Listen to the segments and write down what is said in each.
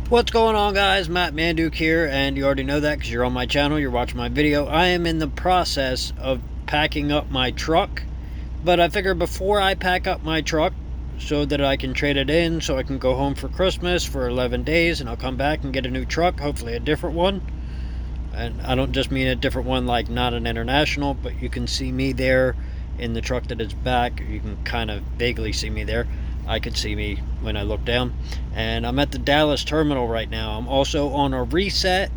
What's going on, guys? Matt Manduk here, and you already know that because you're on my channel, you're watching my video. I am in the process of packing up my truck, but I figure before I pack up my truck so that I can trade it in so I can go home for Christmas for 11 days and I'll come back and get a new truck, hopefully a different one. And I don't just mean a different one like not an international, but you can see me there in the truck that is back. You can kind of vaguely see me there. I could see me when I look down. And I'm at the Dallas terminal right now. I'm also on a reset,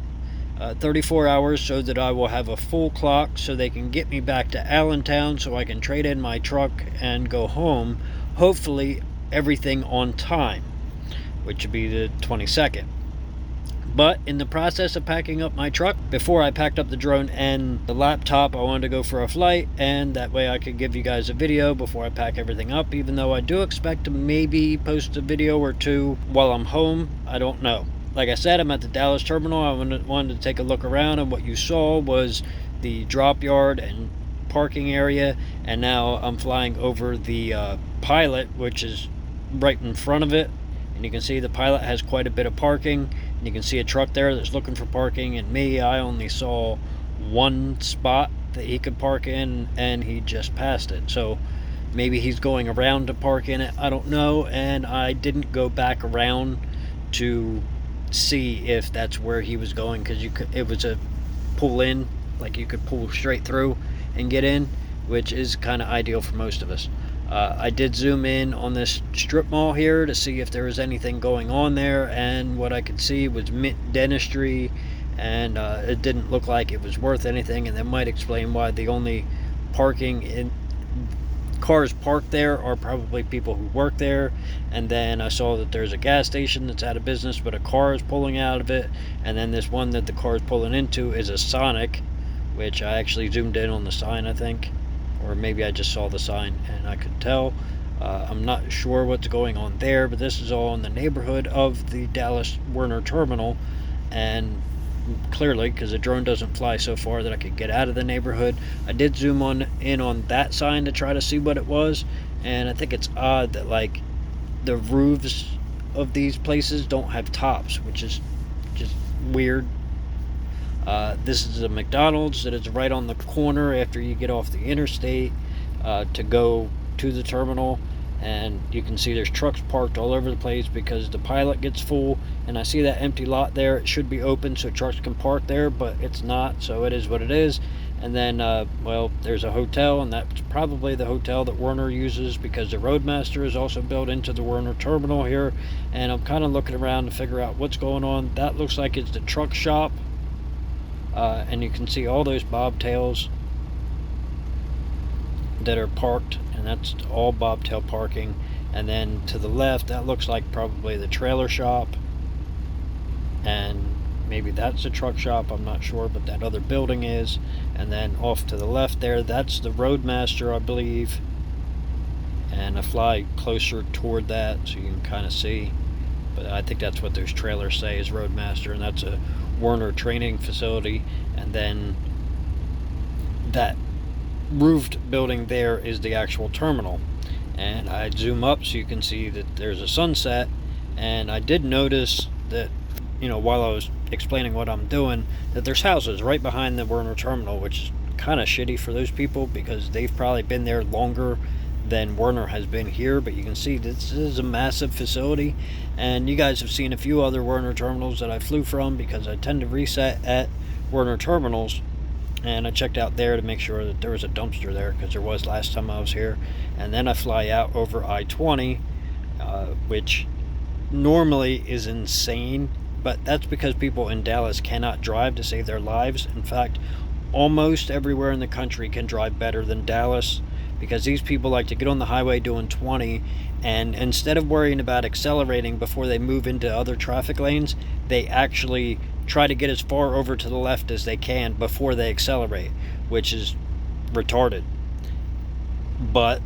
34 hours, so that I will have a full clock so they can get me back to Allentown so I can trade in my truck and go home. Hopefully everything on time, which would be the 22nd. But in the process of packing up my truck, before I packed up the drone and the laptop, I wanted to go for a flight, and that way I could give you guys a video before I pack everything up, even though I do expect to maybe post a video or two while I'm home. I don't know. Like I said, I'm at the Dallas terminal. I wanted to take a look around, and what you saw was the drop yard and parking area, and now I'm flying over the pilot, which is right in front of it. And you can see the pilot has quite a bit of parking. And you can see a truck there that's looking for parking. And me, I only saw one spot that he could park in, and he just passed it. So maybe he's going around to park in it. I don't know. And I didn't go back around to see if that's where he was going, because it was a pull in, like you could pull straight through and get in, which is kind of ideal for most of us. I did zoom in on this strip mall here to see if there was anything going on there, and what I could see was Mint Dentistry, and it didn't look like it was worth anything, and that might explain why the only parking in cars parked there are probably people who work there. And then I saw that there's a gas station that's out of business, but a car is pulling out of it, and then this one that the car is pulling into is a Sonic, which I actually zoomed in on the sign, I think. Or maybe I just saw the sign and I could tell. I'm not sure what's going on there, but this is all in the neighborhood of the Dallas Werner terminal. And clearly, because the drone doesn't fly so far that I could get out of the neighborhood, I did zoom in on that sign to try to see what it was. And I think it's odd that like the roofs of these places don't have tops, which is just weird. This is a McDonald's that is right on the corner after you get off the interstate to go to the terminal, and you can see there's trucks parked all over the place because the pilot gets full. And I see that empty lot there. It should be open so trucks can park there, but it's not, so it is what it is. And then well, there's a hotel, and that's probably the hotel that Werner uses, because the Roadmaster is also built into the Werner terminal here. And I'm kind of looking around to figure out what's going on. That looks like it's the truck shop. And you can see all those bobtails that are parked, and that's all bobtail parking. And then to the left, that looks like probably the trailer shop, and maybe that's the truck shop, I'm not sure, but that other building is. And then off to the left there, that's the Roadmaster, I believe. And I fly closer toward that so you can kind of see, but I think that's what those trailers say is Roadmaster, and that's a Werner training facility. And then that roofed building there is the actual terminal. And I zoom up so you can see that there's a sunset. And I did notice that, while I was explaining what I'm doing, that there's houses right behind the Werner terminal, which is kind of shitty for those people because they've probably been there longer than Werner has been here. But you can see this is a massive facility, and you guys have seen a few other Werner terminals that I flew from, because I tend to reset at Werner terminals. And I checked out there to make sure that there was a dumpster there, because there was last time I was here. And then I fly out over I-20, which normally is insane, but that's because people in Dallas cannot drive to save their lives. In fact, almost everywhere in the country can drive better than Dallas, because these people like to get on the highway doing 20, and instead of worrying about accelerating before they move into other traffic lanes, they actually try to get as far over to the left as they can before they accelerate, which is retarded. But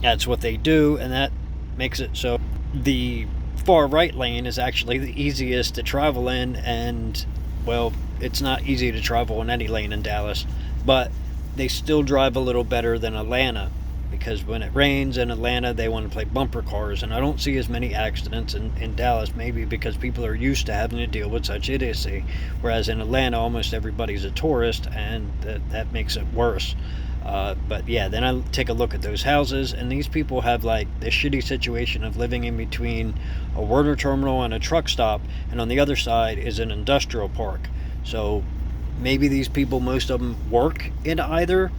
that's what they do, and that makes it so the far right lane is actually the easiest to travel in. And well, it's not easy to travel in any lane in Dallas, but they still drive a little better than Atlanta. because when it rains in Atlanta, they want to play bumper cars, and I don't see as many accidents in Dallas, maybe because people are used to having to deal with such idiocy, whereas in Atlanta, almost everybody's a tourist, and that makes it worse. But yeah, then I take a look at those houses, and these people have like the shitty situation of living in between a Werner terminal and a truck stop, and on the other side is an industrial park. So maybe these people, most of them, work in either,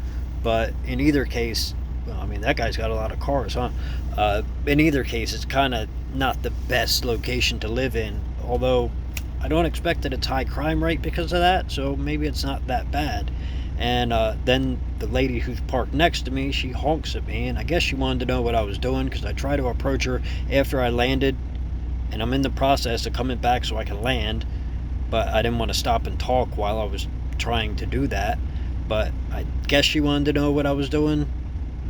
but in either case, well, I mean, that guy's got a lot of cars, huh? In either case, it's kind of not the best location to live in, although I don't expect that it's high crime rate because of that, so maybe it's not that bad. And then the lady who's parked next to me, she honks at me, and I guess she wanted to know what I was doing, because I tried to approach her after I landed, and I'm in the process of coming back so I can land, but I didn't want to stop and talk while I was trying to do that. But I guess she wanted to know what I was doing,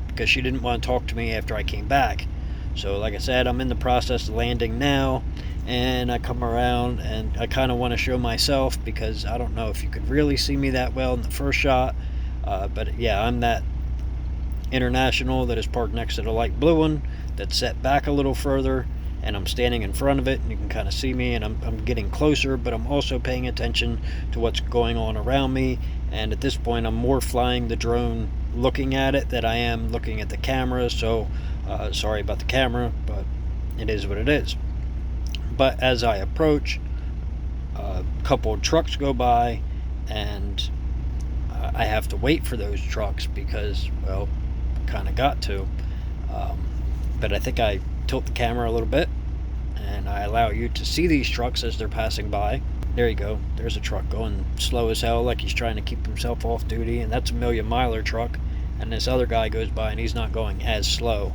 because she didn't want to talk to me after I came back. So like I said, I'm in the process of landing now, and I come around and I kind of want to show myself, because I don't know if you could really see me that well in the first shot, but yeah, I'm that International that is parked next to the light blue one that's set back a little further, and I'm standing in front of it, and you can kind of see me, and I'm getting closer, but I'm also paying attention to what's going on around me. And at this point, I'm more flying the drone looking at it than I am looking at the camera, so sorry about the camera, but it is what it is. But as I approach, a couple of trucks go by, and I have to wait for those trucks because, well, kind of got to. But I think I tilt the camera a little bit, and I allow you to see these trucks as they're passing by. There you go. There's a truck going slow as hell, like he's trying to keep himself off duty, and that's a million-miler truck. And this other guy goes by, and he's not going as slow.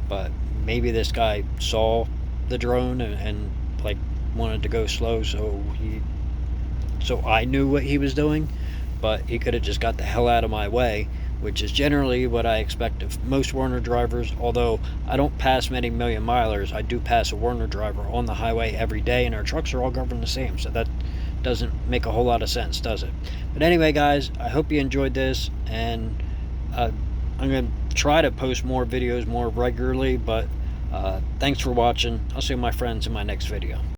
But maybe this guy saw the drone and like wanted to go slow, so I knew what he was doing. But he could have just got the hell out of my way, which is generally what I expect of most Werner drivers. Although I don't pass many million milers, I do pass a Werner driver on the highway every day, and our trucks are all governed the same, so that doesn't make a whole lot of sense, does it? But anyway, guys, I hope you enjoyed this, and I'm going to try to post more videos more regularly, but thanks for watching. I'll see my friends in my next video.